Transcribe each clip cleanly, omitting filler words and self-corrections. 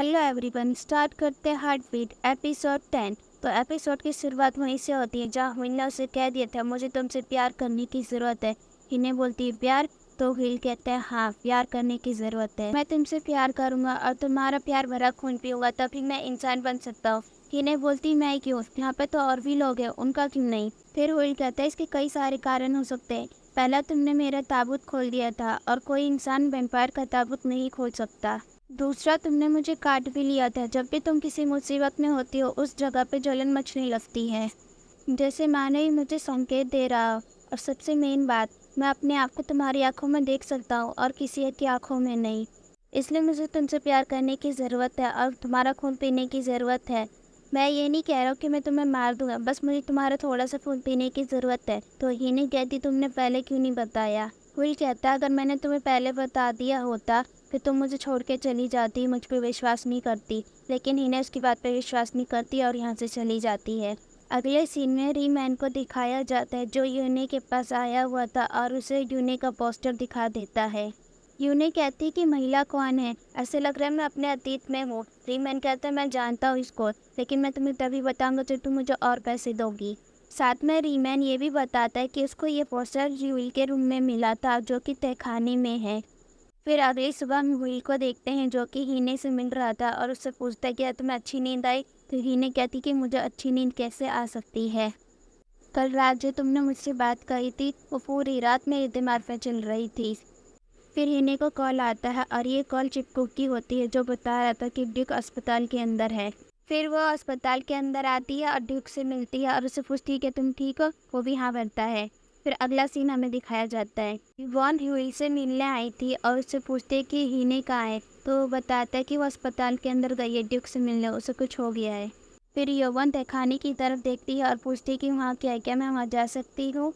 Hello everyone, start करते हैं heart beat episode 10। तो एपिसोड की शुरुआत वहीं से होती है जहाँ हिल ने उसे कह दिया था मुझे तुमसे प्यार करने की ज़रूरत है। हिने बोलती है प्यार, तो हिल कहते हैं हाँ प्यार करने की ज़रूरत है। मैं तुमसे प्यार करूँगा और तुम्हारा प्यार भरा खून पीऊँगा तभी मैं इंसान बन सकता हूँ। हिने बोलती मैं क्यों, यहाँ पे तो और भी लोग हैं, उनका क्यों नहीं। फिर हिल कहता है इसके कई सारे कारण हो सकते हैं। पहला, तुमने मेरा ताबूत खोल दिया था और कोई इंसान वैम्पायर का ताबूत नहीं खोल सकता। दूसरा, तुमने मुझे काट भी लिया था। जब भी तुम किसी मुसीबत में होती हो उस जगह पे जलन मचने लगती है, जैसे मानो ही मुझे संकेत दे रहा हो। और सबसे मेन बात, मैं अपने आप को तुम्हारी आंखों में देख सकता हूँ और किसी एक की आंखों में नहीं। इसलिए मुझे तुमसे प्यार करने की ज़रूरत है और तुम्हारा खून पीने की ज़रूरत है। मैं ये नहीं कह रहा हूँ कि मैं तुम्हें मार दूंगा, बस मुझे तुम्हारा थोड़ा सा खून पीने की ज़रूरत है। तो ही नहीं कहती तुमने पहले क्यों नहीं बताया। विल कहता अगर मैंने तुम्हें पहले बता दिया होता फिर तुम मुझे छोड़ के चली जाती, मुझ पर विश्वास नहीं करती। लेकिन हिने उसकी बात पर विश्वास नहीं करती और यहाँ से चली जाती है। अगले सीन में रीमैन को दिखाया जाता है जो यूने के पास आया हुआ था और उसे यूने का पोस्टर दिखा देता है। यूने कहती कि महिला कौन है, ऐसे लग रहा है मैं अपने अतीत में हूँ। रीमैन कहता है मैं जानता हूँ इसको, लेकिन मैं तुम्हें तभी बताऊंगा जब तुम मुझे और पैसे दोगी। साथ में रीमैन ये भी बताता है कि उसको ये पोस्टर यूल के रूम में मिला था जो कि तहखाने में है। फिर अगली सुबह हम हुई को देखते हैं जो कि हीने से मिल रहा था और उससे पूछता है कि तुम्हें अच्छी नींद आई। तो हीने कहती कि मुझे अच्छी नींद कैसे आ सकती है, कल रात जो तुमने मुझसे बात कही थी वो पूरी रात मेरे दिमाग में चल रही थी। फिर हीने को कॉल आता है और ये कॉल चिपकुक की होती है जो बता रहा था कि ड्यूक अस्पताल के अंदर है। फिर वो अस्पताल के अंदर आती है और ड्यूक से मिलती है और उससे पूछती है कि तुम ठीक हो। वो भी हाँ भरता है। फिर अगला सीन हमें दिखाया जाता है वॉन ह्यूल से मिलने आई थी और उससे पूछते हैं कि हीने कहाँ है। तो वो बताता है कि वो अस्पताल के अंदर गई है ड्यूक से मिलने, उसे कुछ हो गया है। फिर यौवन तहखाने की तरफ देखती है और पूछती है कि वहाँ क्या है, क्या मैं वहाँ जा सकती हूँ।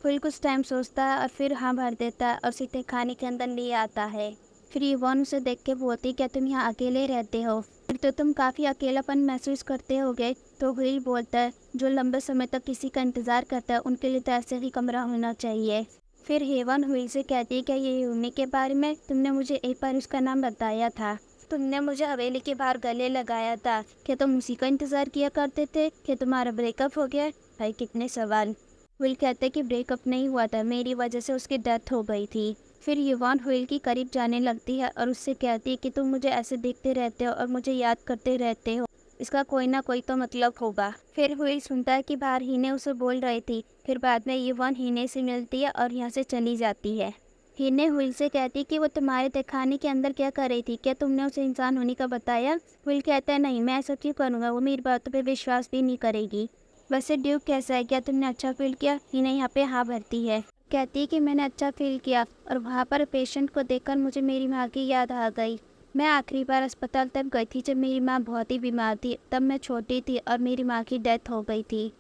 फिर कुछ टाइम सोचता है और फिर हाँ भर देता है और सीधे खाने के अंदर ले आता है। फिर यौवन उसे देख के बोलती क्या तुम यहाँ अकेले रहते हो, फिर तो तुम काफ़ी अकेलापन महसूस करते होगे। तो हुई बोलता है जो लंबे समय तक किसी का इंतज़ार करता है उनके लिए तो ऐसे ही कमरा होना चाहिए। फिर हेवन हुई से कहती है क्या ये यूनी के बारे में तुमने मुझे एक बार उसका नाम बताया था, तुमने मुझे हवेली के बाहर गले लगाया था, क्या तुम उसी का इंतज़ार किया करते थे, क्या तुम्हारा ब्रेकअप हो गया। भाई कितने सवाल। विल कहते कि ब्रेकअप नहीं हुआ था, मेरी वजह से उसकी डेथ हो गई थी। फिर युवान हुइल की करीब जाने लगती है और उससे कहती है कि तुम मुझे ऐसे देखते रहते हो और मुझे याद करते रहते हो, इसका कोई ना कोई तो मतलब होगा। फिर हुइल सुनता है कि बाहर हीने उसे बोल रही थी। फिर बाद में युवान हीने से मिलती है और यहाँ से चली जाती है। हीने हुइल से कहती कि वो तुम्हारे तहखाने के अंदर क्या कर रही थी, क्या तुमने उसे इंसान होने का बताया। हुइल कहता है नहीं, मैं ऐसा क्यों करूँगा, वो मेरी बातों पर विश्वास भी नहीं करेगी। वैसे ड्यूक कैसा है, क्या तुमने अच्छा फील किया। हीने यहाँ पे हाँ भरती है, कहती है कि मैंने अच्छा फील किया और वहाँ पर पेशेंट को देखकर मुझे मेरी माँ की याद आ गई। मैं आखिरी बार अस्पताल तब गई थी जब मेरी माँ बहुत ही बीमार थी, तब मैं छोटी थी और मेरी माँ की डेथ हो गई थी।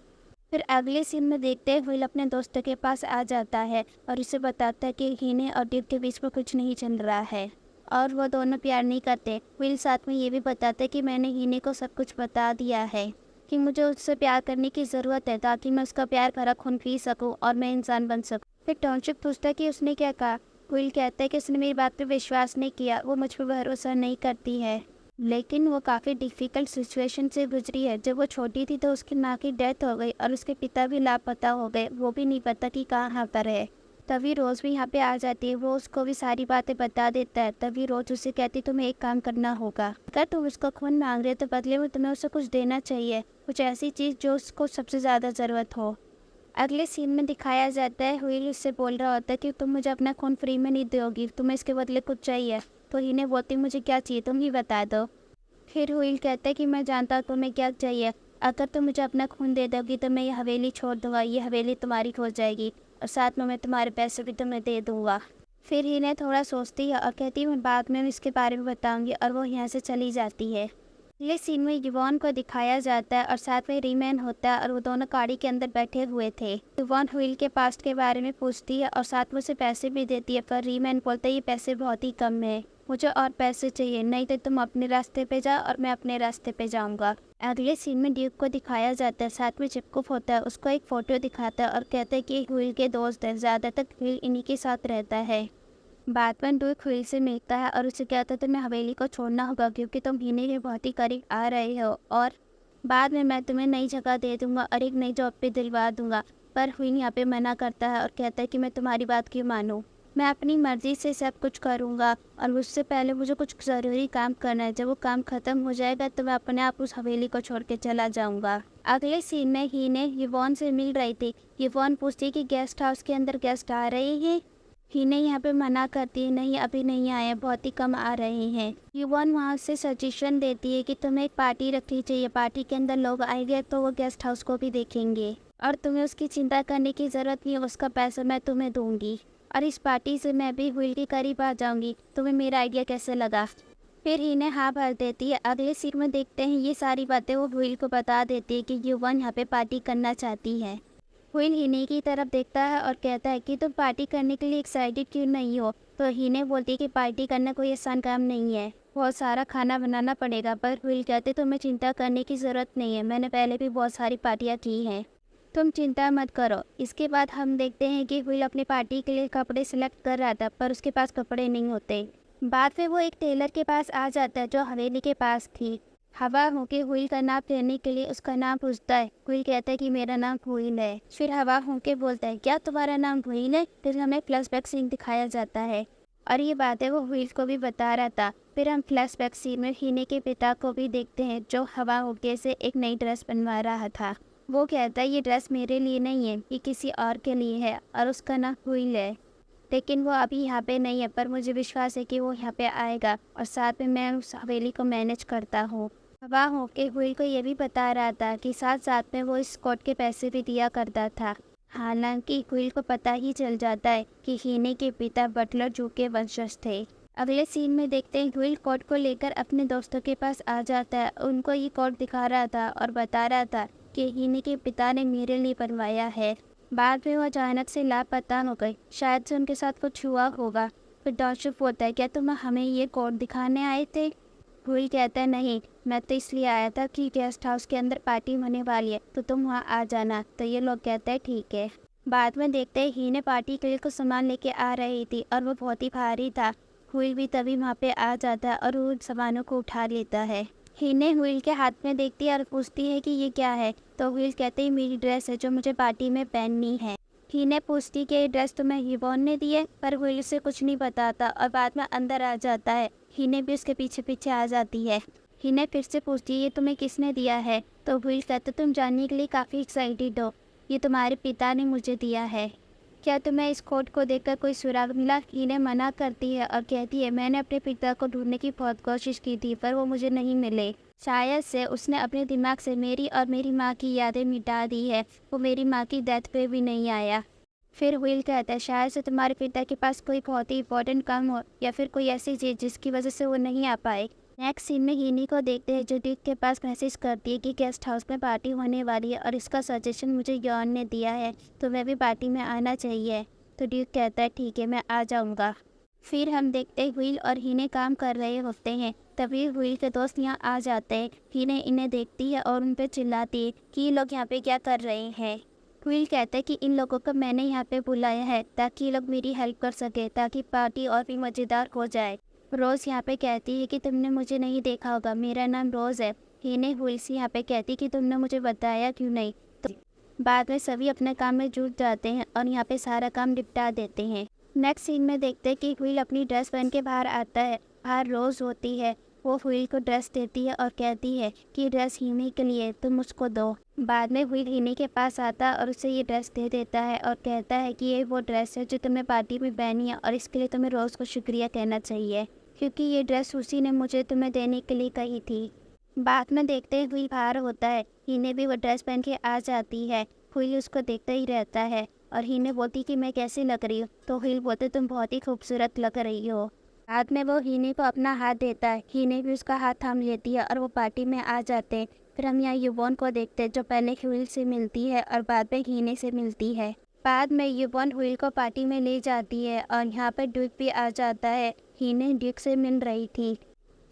फिर अगले सीन में देखते हैं विल अपने दोस्तों के पास आ जाता है और उसे बताता है कि हीने और ड्यूक के बीच में कुछ नहीं चल रहा है और वो दोनों प्यार नहीं करते। विल साथ में ये भी बताता है कि मैंने हीने को सब कुछ बता दिया है कि मुझे उससे प्यार करने की ज़रूरत है ताकि मैं उसका प्यार भरा खून पी सकूं और मैं इंसान बन सकूं। फिर टॉनशिप पूछता है कि उसने क्या कहा। विल कहता है कि उसने मेरी बात पे विश्वास नहीं किया, वो मुझ पर भरोसा नहीं करती है। लेकिन वो काफ़ी डिफ़िकल्ट सिचुएशन से गुजरी है। जब वो छोटी थी तो उसकी माँ की डेथ हो गई और उसके पिता भी लापता हो गए, वो भी नहीं पता कि कहाँ पर है। तभी रोज़ भी यहाँ पे आ जाती है, वो उसको भी सारी बातें बता देता है। तभी रोज़ उसे कहती तुम्हें एक काम करना होगा, अगर तुम उसको खून मांग रहे हो तो बदले में तुम्हें उसे कुछ देना चाहिए, कुछ ऐसी चीज़ जो उसको सबसे ज़्यादा ज़रूरत हो। अगले सीन में दिखाया जाता है हुई उससे बोल रहा होता है कि तुम मुझे अपना खून फ्री में नहीं दोगी, तुम्हें इसके बदले कुछ चाहिए। तो हिने बोलती मुझे क्या चाहिए तुम ही बता दो। फिर हुईल कहता है कि मैं जानता हूँ तुम्हें क्या चाहिए, अगर तुम मुझे अपना खून दे दोगी तो मैं ये हवेली छोड़ दूंगा, ये हवेली तुम्हारी हो जाएगी और साथ में मैं तुम्हारे पैसे भी तुम्हें दे दूंगा। फिर हिने थोड़ा सोचती है और कहती है मैं बाद में इसके बारे में बताऊंगी और वो यहाँ से चली जाती है। अगले सीन में युवान को दिखाया जाता है और साथ में रीमैन होता है और वो दोनों गाड़ी के अंदर बैठे हुए थे। युवान हुईल के पास्ट के बारे में पूछती है और साथ में उसे पैसे भी देती है, पर रीमैन बोलता है ये पैसे बहुत ही कम है, मुझे और पैसे चाहिए, नहीं तो तुम अपने रास्ते पे जाओ और मैं अपने रास्ते पे जाऊंगा। अगले सीन में ड्यूक को दिखाया जाता है, साथ में चिपकुफ होता है, उसको एक फ़ोटो दिखाता है और कहता है कि हुईल के दोस्त हैं, ज़्यादातर हुईल इन्हीं के साथ रहता है। बाद में ड्यूक व्हील से मिलता है और उसे कहता है तुम्हें हवेली को छोड़ना होगा क्योंकि तुम हीने के बहुत ही करीब आ रहे हो और बाद में मैं तुम्हें नई जगह दे दूंगा और एक नई जॉब पे दिलवा दूंगा। पर व्हील यहाँ पे मना करता है और कहता है कि मैं तुम्हारी बात क्यों मानूं, मैं अपनी मर्जी से सब कुछ करूँगा और उससे पहले मुझे कुछ ज़रूरी काम करना है। जब वो काम ख़त्म हो जाएगा तो मैं अपने आप उस हवेली को छोड़ के चला जाऊँगा। अगले सीन में हीने युवॉन से मिल रही थी। युवॉन पूछती कि गेस्ट हाउस के अंदर गेस्ट आ रहे हैं। हीने यहाँ पे मना करती है नहीं अभी नहीं आए, बहुत ही कम आ रहे हैं। युवॉन वहाँ से सजेशन देती है कि तुम्हें एक पार्टी रखनी चाहिए, पार्टी के अंदर लोग आएंगे तो वो गेस्ट हाउस को भी देखेंगे और तुम्हें उसकी चिंता करने की ज़रूरत नहीं है, उसका पैसा मैं तुम्हें दूंगी और इस पार्टी से मैं भी व्हील के करीब आ जाऊंगी। तुम्हें मेरा आइडिया कैसे लगा? फिर हीने हाँ भर देती है। अगले सीन में देखते हैं ये सारी बातें वो व्हील को बता देती है कि युवन यहाँ पे पार्टी करना चाहती है। व्हील हीने की तरफ देखता है और कहता है कि तुम पार्टी करने के लिए एक्साइटेड क्यों नहीं हो? तो हीने बोलती है कि पार्टी करना कोई आसान काम नहीं है, बहुत सारा खाना बनाना पड़ेगा। पर व्हील कहते तुम्हें चिंता करने की ज़रूरत नहीं है, मैंने पहले भी बहुत सारी पार्टियाँ की हैं, तुम चिंता मत करो। इसके बाद हम देखते हैं कि व्हील अपनी पार्टी के लिए कपड़े सिलेक्ट कर रहा था पर उसके पास कपड़े नहीं होते। बाद में वो एक टेलर के पास आ जाता है जो हवेली के पास थी। हवा होके व्हील का नाम लेने के लिए उसका नाम पूछता है। व्हील कहता है कि मेरा नाम व्हील है। फिर हवा होके बोलता है क्या तुम्हारा नाम व्हील है? फिर हमें फ्लैशबैक सीन दिखाया जाता है और ये बातें वो व्हील को भी बता रहा था। फिर हम फ्लैशबैक सीन में हीने के पिता को भी देखते हैं जो हवा होके से एक नई ड्रेस बनवा रहा था। वो कहता है ये ड्रेस मेरे लिए नहीं है, ये किसी और के लिए है और उसका नाम व्हील है, लेकिन वो अभी यहाँ पे नहीं है। पर मुझे विश्वास है कि वो यहाँ पे आएगा और साथ में मैं उस हवेली को मैनेज करता हूँ। हवा होके व्हील को ये भी बता रहा था कि साथ साथ में वो इस कोट के पैसे भी दिया करता था। हालांकि व्हील को पता ही चल जाता है कि हीने के पिता बटलर जू के वंशज थे। अगले सीन में देखते हैं व्हील कोट को लेकर अपने दोस्तों के पास आ जाता है। उनको ये कोट दिखा रहा था और बता रहा था कि हीने के पिता ने मेरे लिए बनवाया है। बाद में वो अचानक से लापता हो गई, शायद से उनके साथ कुछ हुआ होगा। फिर डॉशुफ होता है क्या तुम हमें ये कोट दिखाने आए थे? व्हील कहता है नहीं, मैं तो इसलिए आया था कि गेस्ट हाउस के अंदर पार्टी होने वाली है तो तुम वहाँ आ जाना। तो ये लोग कहते हैं ठीक है। बाद में देखते हैं हीने पार्टी के लिए कुछ सामान लेके आ रही थी और वो बहुत ही भारी था। व्हील भी तभी वहाँ पे आ जाता है और उन सामानों को उठा लेता है। हीने व्हील के हाथ में देखती है और पूछती है कि ये क्या है? तो व्हील कहते हैं मेरी ड्रेस है जो मुझे पार्टी में पहननी है। हीने पूछती कि ये ड्रेस तुम्हें युवॉन ने दी है, पर व्हील उसे कुछ नहीं बताता और बाद में अंदर आ जाता है। हीने भी उसके पीछे पीछे आ जाती है। हीने फिर से पूछती है ये तुम्हें किसने दिया है? तो व्हील कहते तुम जानने के लिए काफ़ी एक्साइटेड हो, ये तुम्हारे पिता ने मुझे दिया है। क्या तुम्हें इस कोट को देखकर कोई सुराग मिला? हीने मना करती है और कहती है मैंने अपने पिता को ढूंढने की बहुत कोशिश की थी पर वो मुझे नहीं मिले। शायद से उसने अपने दिमाग से मेरी और मेरी माँ की यादें मिटा दी है, वो मेरी माँ की डेथ पे भी नहीं आया। फिर व्हील कहता है शायद से तुम्हारे पिता के पास कोई बहुत ही इंपॉर्टेंट काम हो या फिर कोई ऐसी चीज़ जिसकी वजह से वो नहीं आ पाए। नेक्स्ट सीन में हीनी को देखते हैं जो ड्यूक के पास मैसेज करती है कि गेस्ट हाउस में पार्टी होने वाली है और इसका सजेशन मुझे यॉन ने दिया है तो मैं भी पार्टी में आना चाहिए। तो ड्यूक कहता है ठीक है मैं आ जाऊँगा। फिर हम देखते हैं व्हील और हीने काम कर रहे होते हैं। तभी व्हील के दोस्त यहाँ आ जाते हैं। हीने इन्हें देखती है और उन पर चिल्लाती है कि ये लोग यहाँ पे क्या कर रहे हैं। व्हील कहता है कि इन लोगों को मैंने यहाँ पे बुलाया है ताकि ये लोग मेरी हेल्प कर सके ताकि पार्टी और भी मज़ेदार हो जाए। रोज़ यहाँ पे कहती है कि तुमने मुझे नहीं देखा होगा, मेरा नाम रोज़ है। हीने व्हील से यहाँ पे कहती कि तुमने मुझे बताया क्यों नहीं। तो बाद में सभी अपने काम में जुट जाते हैं और यहाँ पे सारा काम निपटा देते हैं। नेक्स्ट सीन में देखते हैं कि व्हील अपनी ड्रेस पहन के बाहर आता है। बाहर रोज़ होती है, वो व्हील को ड्रेस देती है और कहती है कि ड्रेस हीने के लिए तुम मुझको दो। बाद में व्हील हीने के पास आता है और उसे ये ड्रेस दे देता है और कहता है कि ये वो ड्रेस है जो तुम्हें पार्टी में पहनी है और इसके लिए तुम्हें रोज़ को शुक्रिया कहना चाहिए क्योंकि ये ड्रेस उसी ने मुझे तुम्हें देने के लिए कही थी। बाद में देखते ही व्हील बाहर होता है। हीने भी वो ड्रेस पहन के आ जाती है। व्हील उसको देखता ही रहता है और हीने बोलती कि मैं कैसी लग रही हूँ? तो व्हील बोलते तुम बहुत ही खूबसूरत लग रही हो। बाद में वो हीने को अपना हाथ देता है। हीने भी उसका हाथ थाम लेती है और वो पार्टी में आ जाते हैं। फिर हम यहाँ युवॉन को देखते हैं जो पहले व्हील से मिलती है और बाद में हीने से मिलती है। बाद में युवॉन व्हील को पार्टी में ले जाती है और यहाँ पर ड्यूक भी आ जाता है। हीने ड्यूक से मिल रही थी।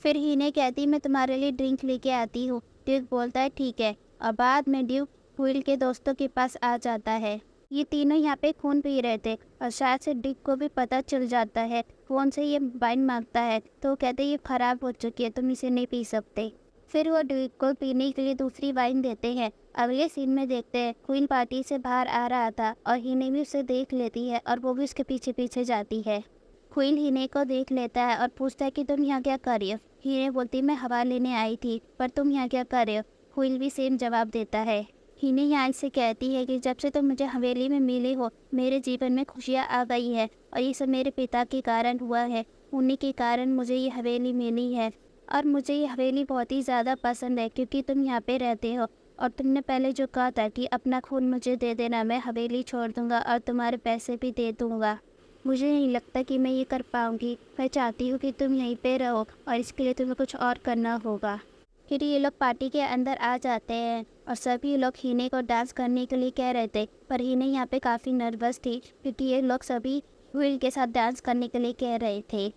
फिर हीने कहती मैं तुम्हारे लिए ड्रिंक लेके आती हूँ। ड्यूक बोलता है ठीक है और बाद में ड्यूक व्हील के दोस्तों के पास आ जाता है। ये तीनों यहाँ पे खून पी रहे थे और शायद से डिक को भी पता चल जाता है। फ़ोन से ये वाइन मांगता है तो वो कहते ये ख़राब हो चुकी है, तुम इसे नहीं पी सकते। फिर वो डिक को पीने के लिए दूसरी वाइन देते हैं। अगले सीन में देखते हैं क्वीन पार्टी से बाहर आ रहा था और हिने भी उसे देख लेती है और वो भी उसके पीछे पीछे जाती है। क्वीन हिने को देख लेता है और पूछता है कि तुम यहाँ क्या कर रही हो। हिने बोलती मैं हवा लेने आई थी, पर तुम यहाँ क्या कर रहे हो। क्वीन भी सेम जवाब देता है। हिने यहाँ से कहती है कि जब से तुम मुझे हवेली में मिले हो मेरे जीवन में खुशियाँ आ गई है और ये सब मेरे पिता के कारण हुआ है। उन्हीं के कारण मुझे ये हवेली मिली है और मुझे ये हवेली बहुत ही ज़्यादा पसंद है क्योंकि तुम यहाँ पे रहते हो और तुमने पहले जो कहा था कि अपना खून मुझे दे देना, मैं हवेली छोड़ दूँगा और तुम्हारे पैसे भी दे दूँगा। मुझे नहीं लगता कि मैं ये कर पाऊँगी। मैं चाहती हूँ कि तुम यहीं पे रहो और इसके लिए तुम्हें कुछ और करना होगा। फिर ये लोग पार्टी के अंदर आ जाते हैं और सभी लोग हिने को डांस करने के लिए कह रहे थे, पर हिने यहाँ पे काफ़ी नर्वस थी क्योंकि ये लोग सभी क्विल के साथ डांस करने के लिए कह रहे थे।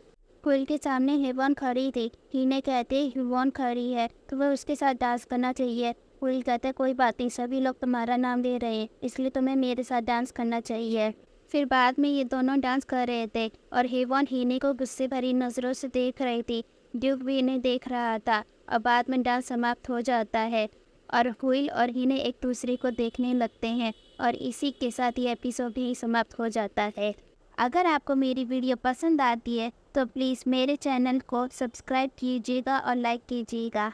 क्विल के सामने हिवॉन खड़ी थी। हिने कहते हिवॉन खड़ी है तो वह उसके साथ डांस करना चाहिए। क्विल कहते कोई बात नहीं, सभी लोग तुम्हारा नाम ले रहे हैं इसलिए तुम्हें मेरे साथ डांस करना चाहिए। फिर बाद में ये दोनों डांस कर रहे थे और हिवॉन हिने को गुस्से भरी नज़रों से देख रही थी। ड्यूक भी इन्हें देख रहा था और बाद में डांस समाप्त हो जाता है और क्विल और हिने एक दूसरे को देखने लगते हैं और इसी के साथ ये एपिसोड भी समाप्त हो जाता है। अगर आपको मेरी वीडियो पसंद आती है तो प्लीज़ मेरे चैनल को सब्सक्राइब कीजिएगा और लाइक कीजिएगा।